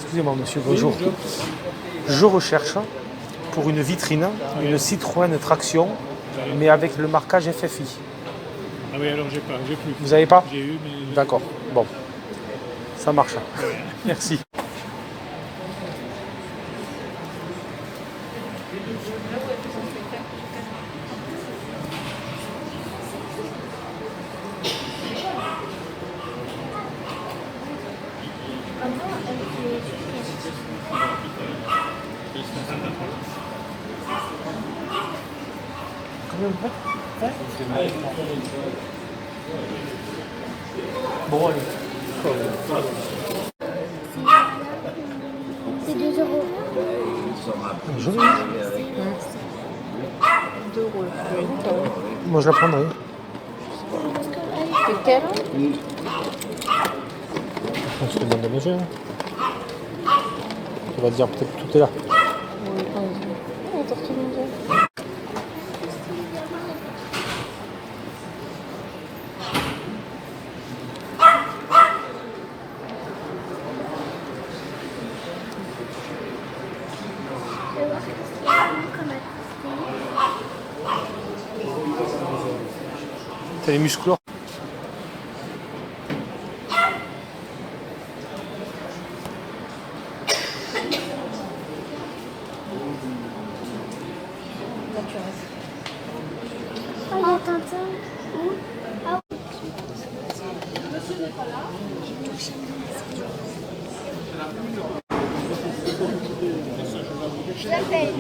Excusez-moi monsieur, bonjour. Je recherche pour une vitrine une Citroën Traction, mais avec le marquage FFI. Ah oui, alors j'ai plus. Vous n'avez pas? J'ai eu, mais... D'accord, bon. Ça marche. Merci. Combien vous faites? Bon, allez. C'est 2 euros. Joli. 2 euros. Moi, je la prendrai. C'est quelle? On se demande de manger. On va dire peut-être que tout est là. Oui, tortue mondiale. T'as les musclores. Ah, il y a Tintin. Où? Ah, je l'appelle.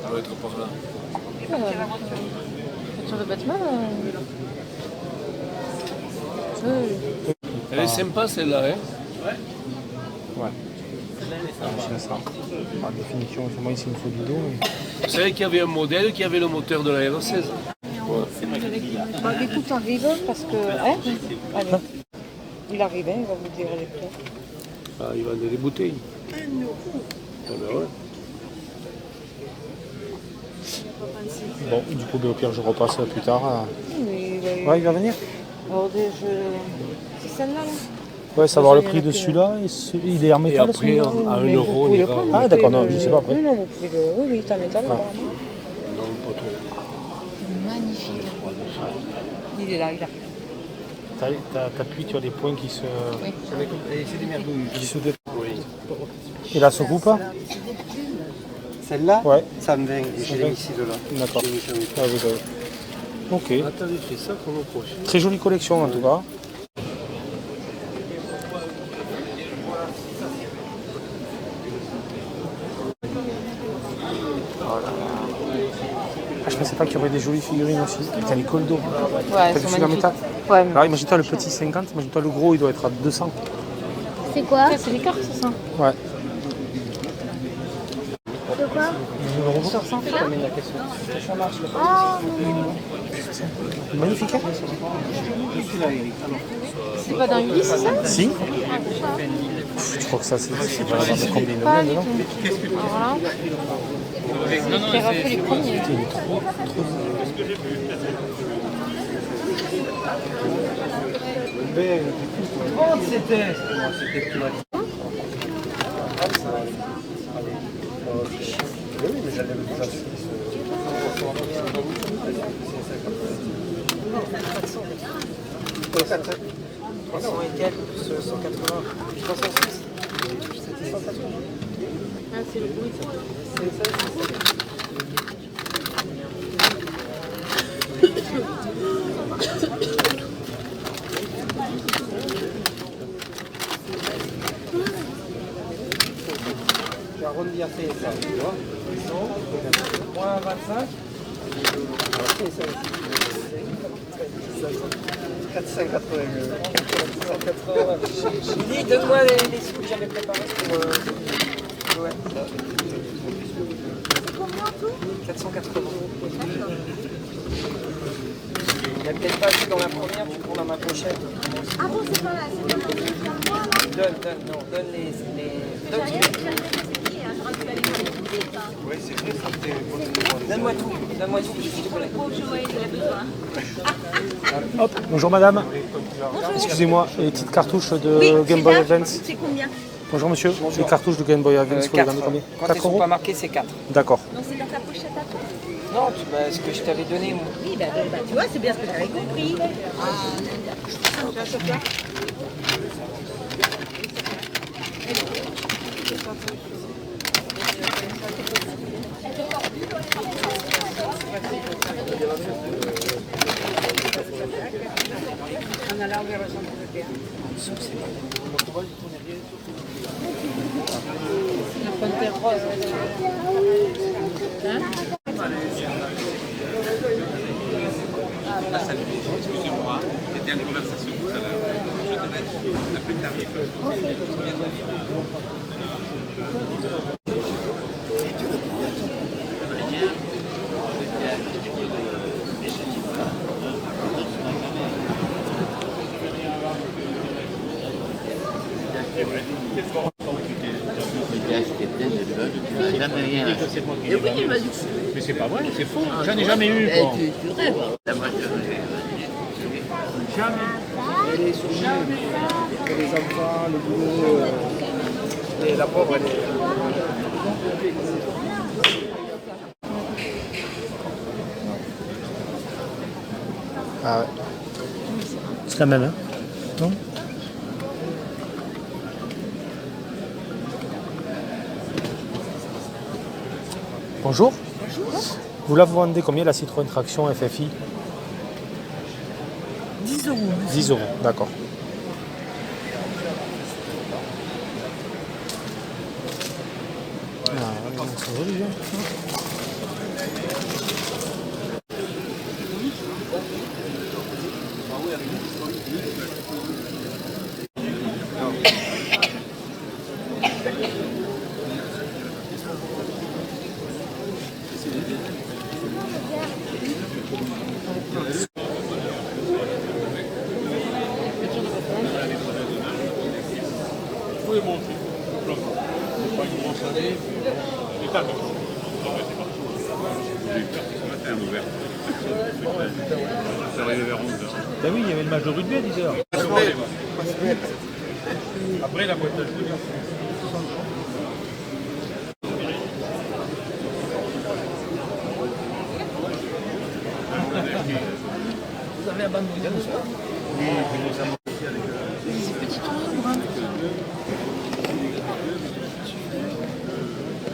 Ça doit être par là. Sur le Batman. Elle est sympa celle-là, hein? Ouais. C'est ça. Par définition, moi ici il me faut du dos. Mais... Vous savez qu'il y avait un modèle qui avait le moteur de la R16. Bah, écoute, arrive parce que. Hein? Allez. Il arrive, hein, il va vous dire les prix. Ah, il vendait des bouteilles. Ah ben ouais. Bon, du coup, au pire, je repasse plus tard. Oui, Ouais, il va venir? Alors, c'est celle-là, là? Ouais, savoir le prix de celui-là. Il est en Et métal, après, celui-là? à 1 euro, on ira. Ah, d'accord, non, je sais pas après. Non, vous pouvez le. Oui, oui, c'est en métal, apparemment. Non, pas trop. Magnifique. Il est là, il est là. T'appuies sur des points qui se... Oui. C'est des merdouilles. Qui se dé... Et là, se coupe? Celle-là, Ouais. ça me vient. Je l'ai mis ici de là. D'accord. Je l'ai mis sur mes- Ah, vous avez... Ok. Attendez, je fais ça pour le prochain. Très jolie collection, en tout cas. Ah, je pensais pas qu'il y aurait des jolies figurines aussi. Putain, les coldos. Ouais, T'as elles vu sont celui-là en magnifiques. métal? Ouais, mais Alors, imagine-toi le petit 50, imagine-toi le gros, il doit être à 200. C'est quoi? c'est des cartes, c'est ça? Ouais. De quoi? Sur 100 francs. Ah, Magnifique, hein? C'est pas dans une liste, ça? Si. Je crois que ça, c'est va avoir des combines Pas de du non? tout. Voilà. J'ai rappelé les premiers. Il est trop... Oui, mais j'avais déjà plus 180. 306. Ah, c'est le bruit. J'ai arrondi à ça, tu vois. Moins 25. C'est ça aussi. 480. Dis, donne-moi les sous que j'avais préparés pour ouais. c'est combien tout? 480. Il n'y a peut-être pas assez dans la première, tu prends dans ma pochette. Ah bon, c'est pas là, c'est pas là. donne les... Donne ce que... Oui, c'est vrai, ça fait... Donne-moi tout, s'il te plaît. Hop, bonjour madame. Excusez-moi, les petites cartouches de Game Boy Advance. C'est combien? Bonjour monsieur, les cartouches de Game Boy Advance, vous les 4. vendez combien? Quand 4 elles sont euros. pas marquées, c'est 4. D'accord. Non, c'est dans ta pochette à toi. Non, ce que je t'avais donné, moi. Oui, bah, tu vois, c'est bien ce que j'avais compris. La panthère rose. Hein? Excusez-moi, c'était une conversation tout à l'heure. Je te mets la plus tarif. Jamais rien. Et oui, il m'a dit. Mais c'est pas vrai, c'est faux. J'en ai jamais eu. Eh, Bon. tu rêves. La voiture, Elle est soumise. Les enfants, le boulot. Et la pauvre, elle est... Ah ouais. C'est la même, hein? Non? Bonjour. Vous la vendez combien la Citroën Traction FFI? 10 euros. 10 euros, d'accord. Ah, c'est joli, hein. Oui, bon, c'est pas une grosse année, mais c'est calme. J'ai eu peur que ce matin, ouvert. Je suis arrivé vers 11h. Ben oui, il y avait le match de rugby à 10h. Après, la boîte à jouer. Vous avez abandonné le soir.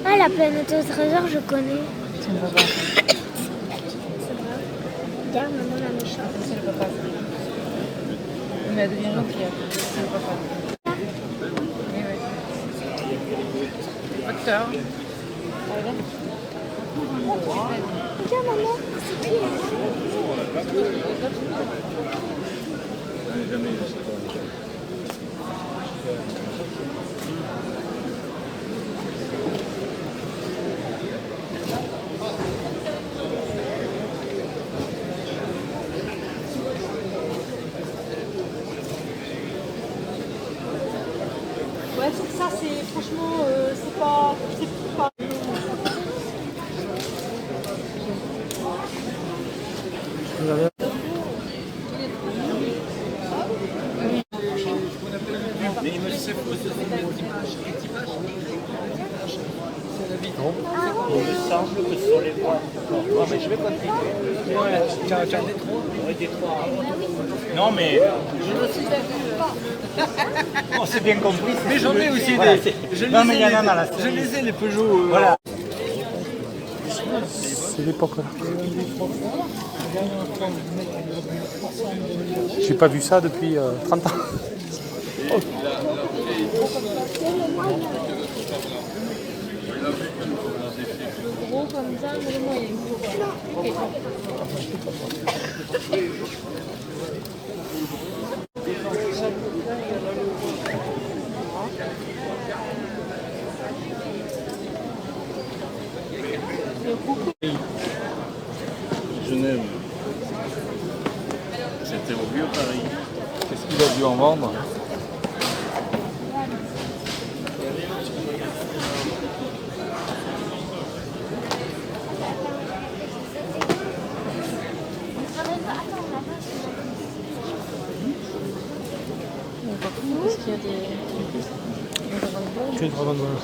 Ah, la planète au trésor, je connais. C'est le papa. Regarde, maman, la méchante. C'est le papa. Mais elle devient gentille. C'est le papa. Oui, oui. Acteur. Tiens, maman, c'est qui? Ouais, ça, c'est franchement, c'est pas. il me semble que ce sont les voies. Non, mais je vais continuer. Tu as des trois? Oui, des trois. Non, mais. On s'est bien compris. Mais j'en ai aussi voilà, des... Non, mais il y en a dans la Je les ai, les Peugeot. Voilà. C'est l'époque là. J'ai pas vu ça depuis 30 ans. Gros comme ça, mais le moyen. Genève. C'était au vieux Paris. Qu'est-ce qu'il a dû en vendre? Par contre, est-ce qu'il y a des Dragon Ball? Que Dragon Ball.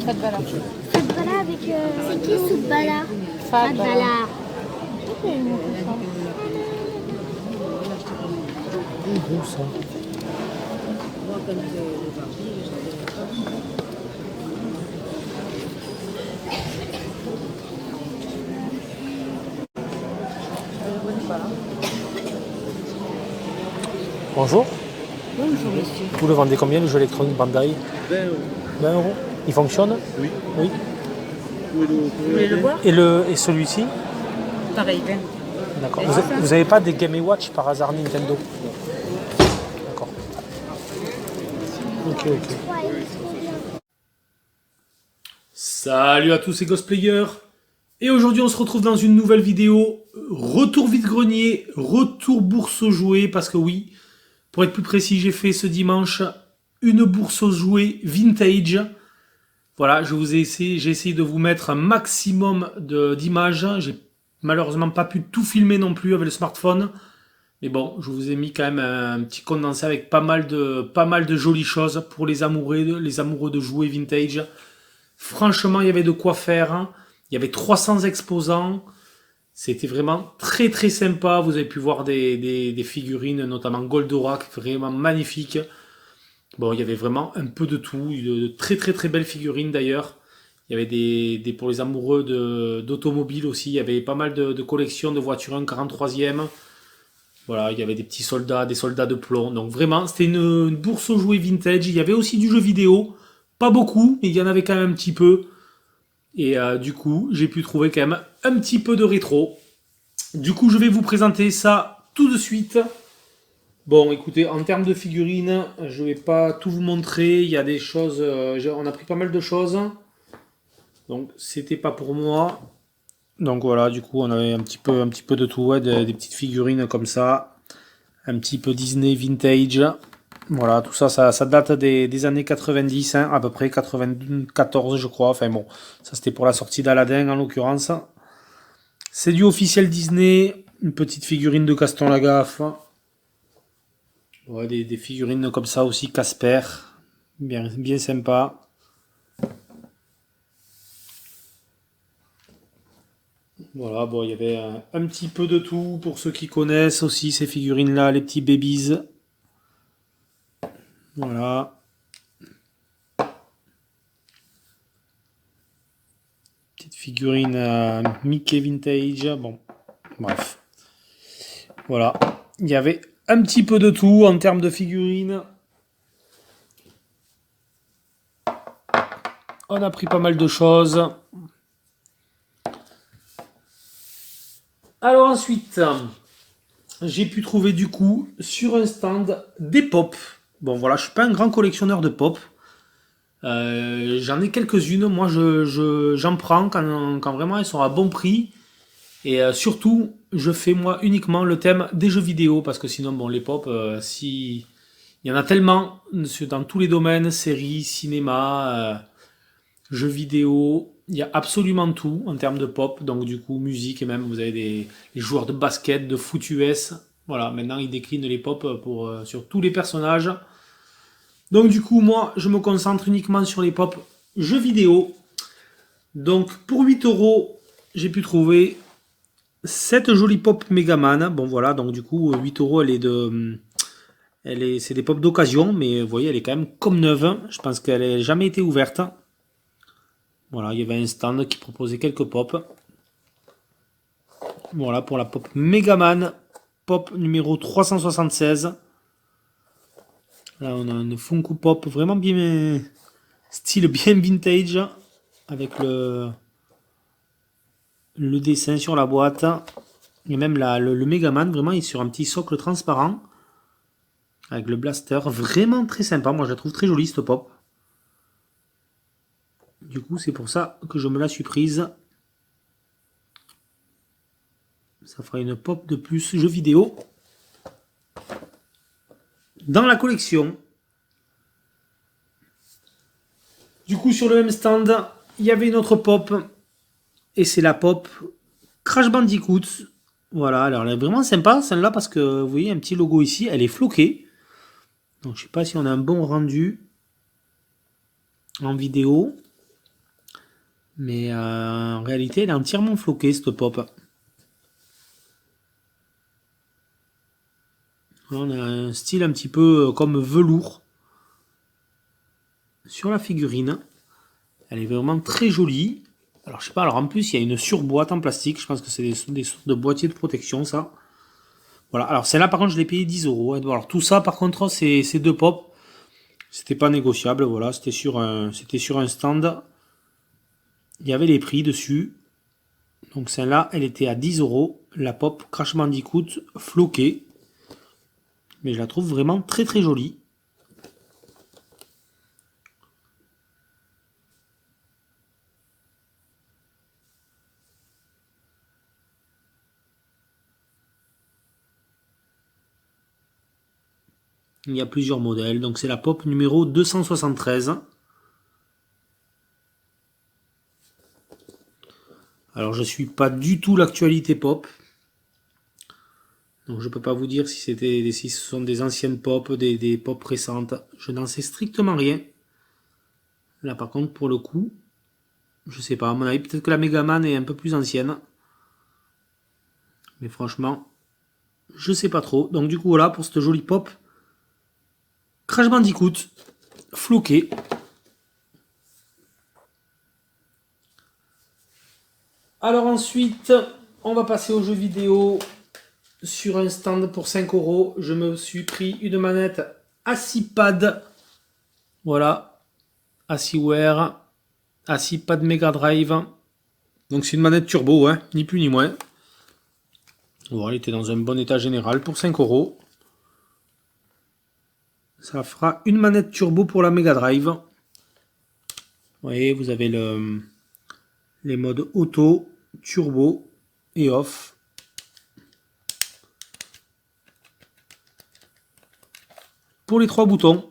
Fat Bala. Fat Bala avec. C'est qui Soup Bala? Fat Fat Bala. Bala. Où ça? Bonjour. Bonjour, monsieur. Vous le vendez combien le jeu électronique Bandai? 20 euros. Il fonctionne? Oui. Oui. Vous voulez le voir? Et celui-ci? Pareil, 20. D'accord. Vous n'avez pas des Game & Watch par hasard Nintendo? D'accord. Ok. Ouais, ils sont bien. Salut à tous ces cosplayers. Et aujourd'hui on se retrouve dans une nouvelle vidéo. Retour vide-grenier, retour bourse aux jouets. Parce que oui, pour être plus précis, j'ai fait ce dimanche une bourse aux jouets vintage. Voilà, j'ai essayé de vous mettre un maximum d'images. J'ai malheureusement pas pu tout filmer non plus avec le smartphone. Mais bon, je vous ai mis quand même un petit condensé avec pas mal de jolies choses pour les amoureux de jouets vintage. Franchement, il y avait de quoi faire. Il y avait 300 exposants. C'était vraiment très très sympa. Vous avez pu voir des figurines, notamment Goldorak, vraiment magnifiques. Bon, il y avait vraiment un peu de tout. De très très très belles figurines d'ailleurs. Il y avait pour les amoureux d'automobiles aussi. Il y avait pas mal de collections de voitures 1/43e. Voilà, il y avait des petits soldats, des soldats de plomb. Donc vraiment, c'était une bourse aux jouets vintage. Il y avait aussi du jeu vidéo. Pas beaucoup, mais il y en avait quand même un petit peu. Et du coup, j'ai pu trouver quand même un petit peu de rétro. Du coup, je vais vous présenter ça tout de suite. Bon, écoutez, en termes de figurines, je vais pas tout vous montrer. Il y a des choses... on a pris pas mal de choses. Donc, c'était pas pour moi. Donc voilà, du coup, on avait un petit peu de tout. Ouais, des petites figurines comme ça. Un petit peu Disney vintage. Voilà, tout ça, ça date des années 90, hein, à peu près 94 je crois. Enfin bon, ça c'était pour la sortie d'Aladin en l'occurrence. C'est du officiel Disney, une petite figurine de Gaston Lagaffe. Ouais, des figurines comme ça aussi, Casper, bien sympa. Voilà, bon, il y avait un petit peu de tout pour ceux qui connaissent aussi ces figurines-là, les petits babies. Voilà. Petite figurine Mickey vintage. Bon, bref. Voilà. Il y avait un petit peu de tout en termes de figurines. On a pris pas mal de choses. Alors ensuite, j'ai pu trouver du coup sur un stand des pop. Bon voilà, je suis pas un grand collectionneur de pop. J'en ai quelques-unes. Moi, j'en prends quand vraiment elles sont à bon prix. Et surtout, je fais moi uniquement le thème des jeux vidéo. Parce que sinon, bon, les pop, il y en a tellement dans tous les domaines, séries, cinéma, jeux vidéo. Il y a absolument tout en termes de pop. Donc du coup, musique et même, vous avez les joueurs de basket, de foot US. Voilà, maintenant, ils déclinent les pop sur tous les personnages. Donc du coup, moi, je me concentre uniquement sur les pop jeux vidéo. Donc pour 8 €, j'ai pu trouver cette jolie pop Megaman. Bon voilà, donc du coup, 8 €, c'est des pop d'occasion, mais vous voyez, elle est quand même comme neuve. Je pense qu'elle n'a jamais été ouverte. Voilà, il y avait un stand qui proposait quelques pop. Voilà, pour la pop Megaman, pop numéro 376. Là, on a une Funko Pop vraiment bien, style bien vintage, avec le dessin sur la boîte. Et même le Megaman, vraiment, il est sur un petit socle transparent, avec le blaster, vraiment très sympa. Moi, je la trouve très jolie, cette pop. Du coup, c'est pour ça que je me la suis prise. Ça fera une pop de plus jeu vidéo dans la collection. Du coup, sur le même stand, il y avait une autre pop. Et c'est la pop Crash Bandicoot. Voilà, alors elle est vraiment sympa celle-là parce que vous voyez un petit logo ici, elle est floquée. Donc je sais pas si on a un bon rendu en vidéo. Mais en réalité, elle est entièrement floquée cette pop. Là, on a un style un petit peu comme velours sur la figurine. Elle est vraiment très jolie. Alors je sais pas, alors en plus il y a une surboîte en plastique. Je pense que c'est des sortes de boîtiers de protection ça. Voilà, alors celle-là par contre je l'ai payé 10 €. Alors tout ça par contre c'est deux pop. C'était pas négociable, voilà, c'était sur un stand. Il y avait les prix dessus. Donc celle-là elle était à 10 €. La pop Crash Bandicoot floquée. Mais je la trouve vraiment très très jolie. Il y a plusieurs modèles, donc c'est la pop numéro 273. Alors je suis pas du tout l'actualité pop. Donc je peux pas vous dire si si ce sont des anciennes pop, des pop récentes. Je n'en sais strictement rien. Là par contre pour le coup, je sais pas, à mon avis peut-être que la Megaman est un peu plus ancienne. Mais franchement, je sais pas trop. Donc du coup voilà pour cette jolie pop. Crash Bandicoot, floqué. Alors ensuite, on va passer aux jeux vidéo. Sur un stand pour 5 €, je me suis pris une manette ACIPad. Voilà, ACIWare, ACIPad Mega Drive. Donc c'est une manette turbo, hein, ni plus ni moins. Voilà, elle était dans un bon état général pour 5 €. Ça fera une manette turbo pour la Mega Drive. Vous voyez, vous avez les modes auto, turbo et off. Pour les 3 boutons.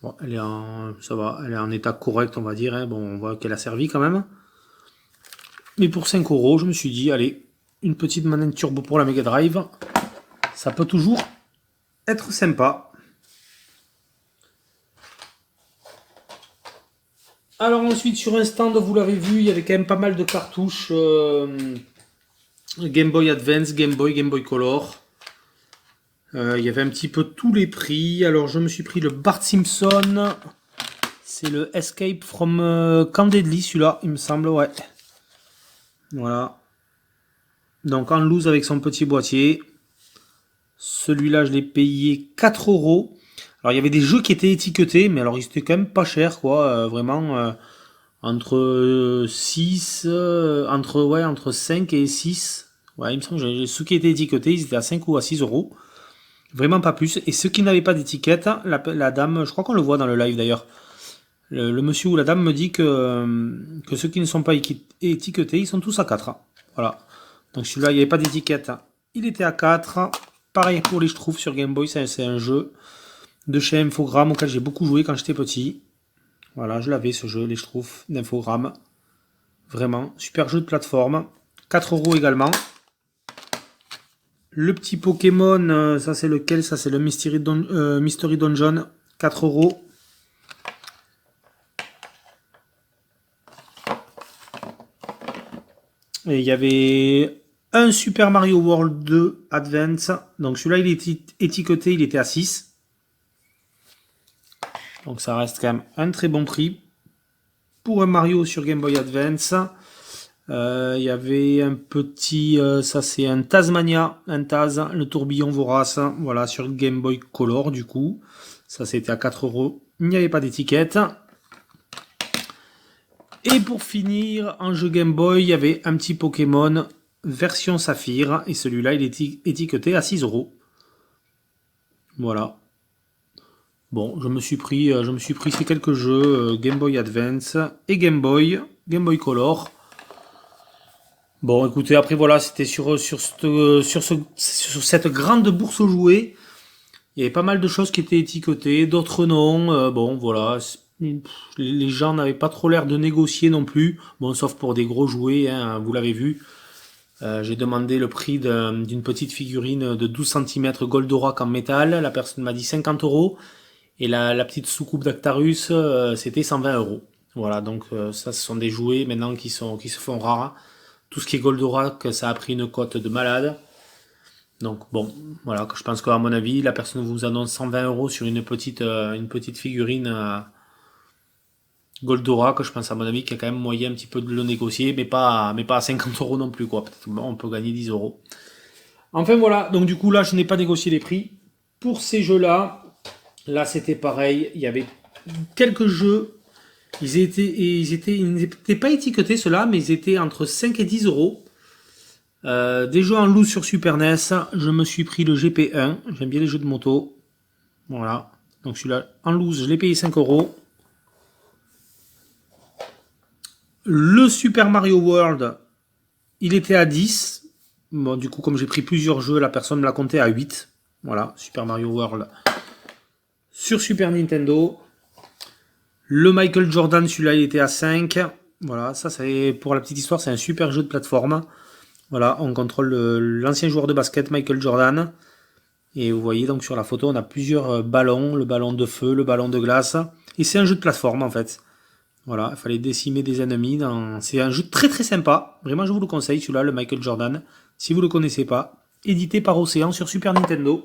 Bon, elle est ça va, elle est en état correct, on va dire. Hein. Bon, on voit qu'elle a servi quand même. Mais pour 5 €, je me suis dit, allez, une petite manette turbo pour la Mega Drive, ça peut toujours être sympa. Alors ensuite sur un stand, vous l'avez vu, il y avait quand même pas mal de cartouches Game Boy Advance, Game Boy Color. Il y avait un petit peu tous les prix. Alors je me suis pris le Bart Simpson. C'est le Escape from Candidly, celui-là, il me semble, ouais. Voilà. Donc en loose avec son petit boîtier. Celui-là, je l'ai payé 4 €. Alors il y avait des jeux qui étaient étiquetés, mais alors ils étaient quand même pas chers, quoi. Vraiment entre 6, entre 5 et 6. Ouais, il me semble que ceux qui étaient étiquetés, ils étaient à 5 ou à 6 €. Vraiment pas plus. Et ceux qui n'avaient pas d'étiquette, la dame, je crois qu'on le voit dans le live d'ailleurs. Le monsieur ou la dame me dit que ceux qui ne sont pas étiquetés, ils sont tous à 4. Voilà. Donc celui-là, il n'y avait pas d'étiquette. Il était à 4. Pareil pour les Schtroumpfs sur Game Boy, c'est un jeu de chez Infogrames auquel j'ai beaucoup joué quand j'étais petit. Voilà, je l'avais ce jeu, les Schtroumpfs d'Infogrames. Vraiment, super jeu de plateforme. 4 € également. Le petit Pokémon, ça c'est lequel? Ça c'est le Mystery Dungeon, 4 €. Et il y avait un Super Mario World 2 Advance. Donc celui-là il est étiqueté, il était à 6. Donc ça reste quand même un très bon prix. Pour un Mario sur Game Boy Advance. Il y avait un petit, ça c'est un Tazmania, un Taz, le tourbillon vorace, voilà, sur Game Boy Color du coup. Ça c'était à 4 €, il n'y avait pas d'étiquette. Et pour finir, en jeu Game Boy, il y avait un petit Pokémon version Saphir, et celui-là il est étiqueté à 6 €. Voilà. Bon, je me suis pris ces quelques jeux Game Boy Advance et Game Boy Color. Bon, écoutez, après voilà, c'était sur cette grande bourse aux jouets. Il y avait pas mal de choses qui étaient étiquetées, d'autres non. Bon, voilà. Les gens n'avaient pas trop l'air de négocier non plus. Bon, sauf pour des gros jouets, hein, vous l'avez vu. J'ai demandé le prix d'une petite figurine de 12 cm Goldorak en métal. La personne m'a dit 50 €. Et la petite soucoupe d'Actarus, c'était 120 €. Voilà, donc ça, ce sont des jouets maintenant qui se font rares. Tout ce qui est Goldorak, ça a pris une cote de malade. Donc bon, voilà, je pense qu'à mon avis, la personne vous annonce 120 € sur une petite figurine Goldorak. Je pense à mon avis qu'il y a quand même moyen un petit peu de le négocier, mais pas à 50 € non plus, quoi. Peut-être on peut gagner 10 €. Enfin voilà, donc du coup là, je n'ai pas négocié les prix. Pour ces jeux-là, là c'était pareil, il y avait quelques jeux. Ils n'étaient pas étiquetés ceux-là, mais ils étaient entre 5 et 10 €. Des jeux en loose sur Super NES. Je me suis pris le GP1. J'aime bien les jeux de moto. Voilà. Donc celui-là en loose, je l'ai payé 5 €. Le Super Mario World, il était à 10. Bon, du coup, comme j'ai pris plusieurs jeux, la personne me l'a compté à 8. Voilà, Super Mario World sur Super Nintendo. Le Michael Jordan, celui-là, il était à 5. Voilà, ça, c'est pour la petite histoire, c'est un super jeu de plateforme. Voilà, on contrôle l'ancien joueur de basket, Michael Jordan. Et vous voyez, donc sur la photo, on a plusieurs ballons. Le ballon de feu, le ballon de glace. Et c'est un jeu de plateforme, en fait. Voilà, il fallait décimer des ennemis. C'est un jeu très très sympa. Vraiment, je vous le conseille, celui-là, le Michael Jordan. Si vous ne le connaissez pas. Édité par Océan sur Super Nintendo.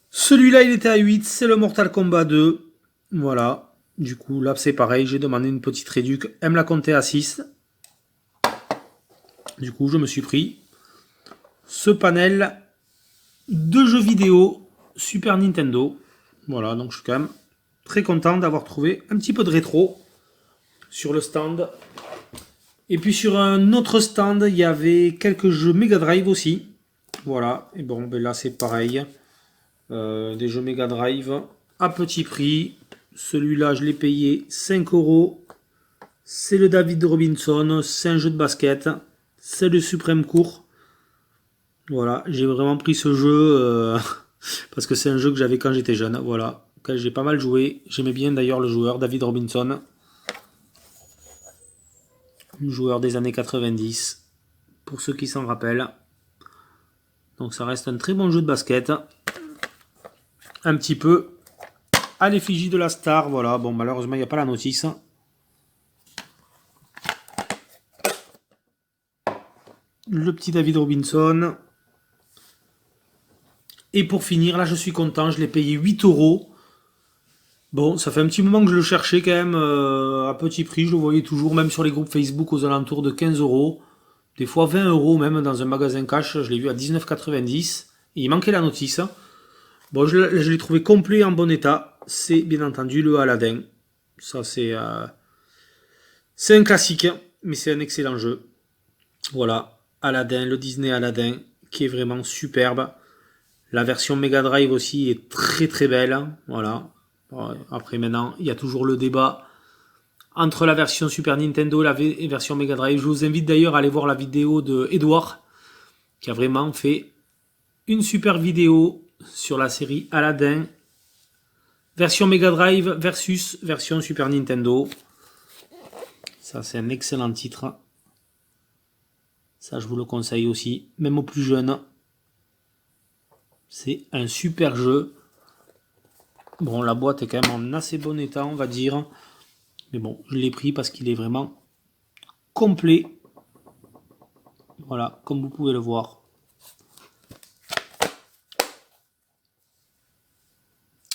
Celui-là, il était à 8. C'est le Mortal Kombat 2. Voilà, du coup là c'est pareil, j'ai demandé une petite réduc, elle me l'a compté à 6. Du coup je me suis pris ce panel de jeux vidéo Super Nintendo. Voilà, donc je suis quand même très content d'avoir trouvé un petit peu de rétro sur le stand. Et puis sur un autre stand, il y avait quelques jeux Mega Drive aussi. Voilà, et bon ben là c'est pareil, des jeux Mega Drive à petit prix. Celui-là, je l'ai payé 5 €. C'est le David Robinson. C'est un jeu de basket. C'est le Supreme Court. Voilà, j'ai vraiment pris ce jeu parce que c'est un jeu que j'avais quand j'étais jeune. Voilà, j'ai pas mal joué. J'aimais bien d'ailleurs le joueur, David Robinson. Un joueur des années 90, pour ceux qui s'en rappellent. Donc ça reste un très bon jeu de basket. Un petit peu à l'effigie de la star, voilà. Bon, malheureusement, il n'y a pas la notice. Le petit David Robinson. Et pour finir, là, je suis content. Je l'ai payé 8 €. Bon, ça fait un petit moment que je le cherchais quand même à petit prix. Je le voyais toujours, même sur les groupes Facebook, aux alentours de 15 €. Des fois 20 € même dans un magasin cash. Je l'ai vu à 19,90 €. Et il manquait la notice. Bon, je l'ai trouvé complet en bon état. C'est bien entendu le Aladdin. Ça, c'est un classique, mais c'est un excellent jeu. Voilà, Aladdin, le Disney Aladdin, qui est vraiment superbe. La version Mega Drive aussi est très très belle. Voilà. Après, maintenant, il y a toujours le débat entre la version Super Nintendo et la version Mega Drive. Je vous invite d'ailleurs à aller voir la vidéo de Edouard, qui a vraiment fait une super vidéo sur la série Aladdin. Version Mega Drive versus version Super Nintendo. Ça, c'est un excellent titre. Ça, je vous le conseille aussi, même aux plus jeunes. C'est un super jeu. Bon, la boîte est quand même en assez bon état, on va dire. Mais bon, je l'ai pris parce qu'il est vraiment complet. Voilà, comme vous pouvez le voir.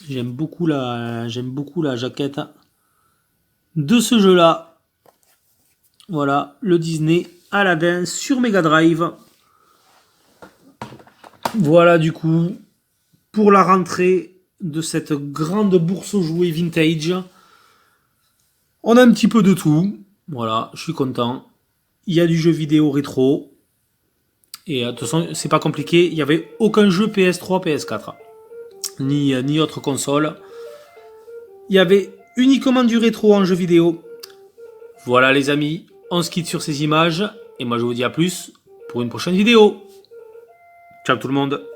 J'aime beaucoup la jaquette de ce jeu-là. Voilà, le Disney Aladdin sur Mega Drive. Voilà du coup, pour la rentrée de cette grande bourse aux jouets vintage. On a un petit peu de tout. Voilà, je suis content. Il y a du jeu vidéo rétro. Et de toute façon, c'est pas compliqué. Il n'y avait aucun jeu PS3, PS4. Ni autre console. Il y avait uniquement du rétro en jeu vidéo. Voilà les amis, on se quitte sur ces images. Et moi, je vous dis à plus pour une prochaine vidéo. Ciao tout le monde.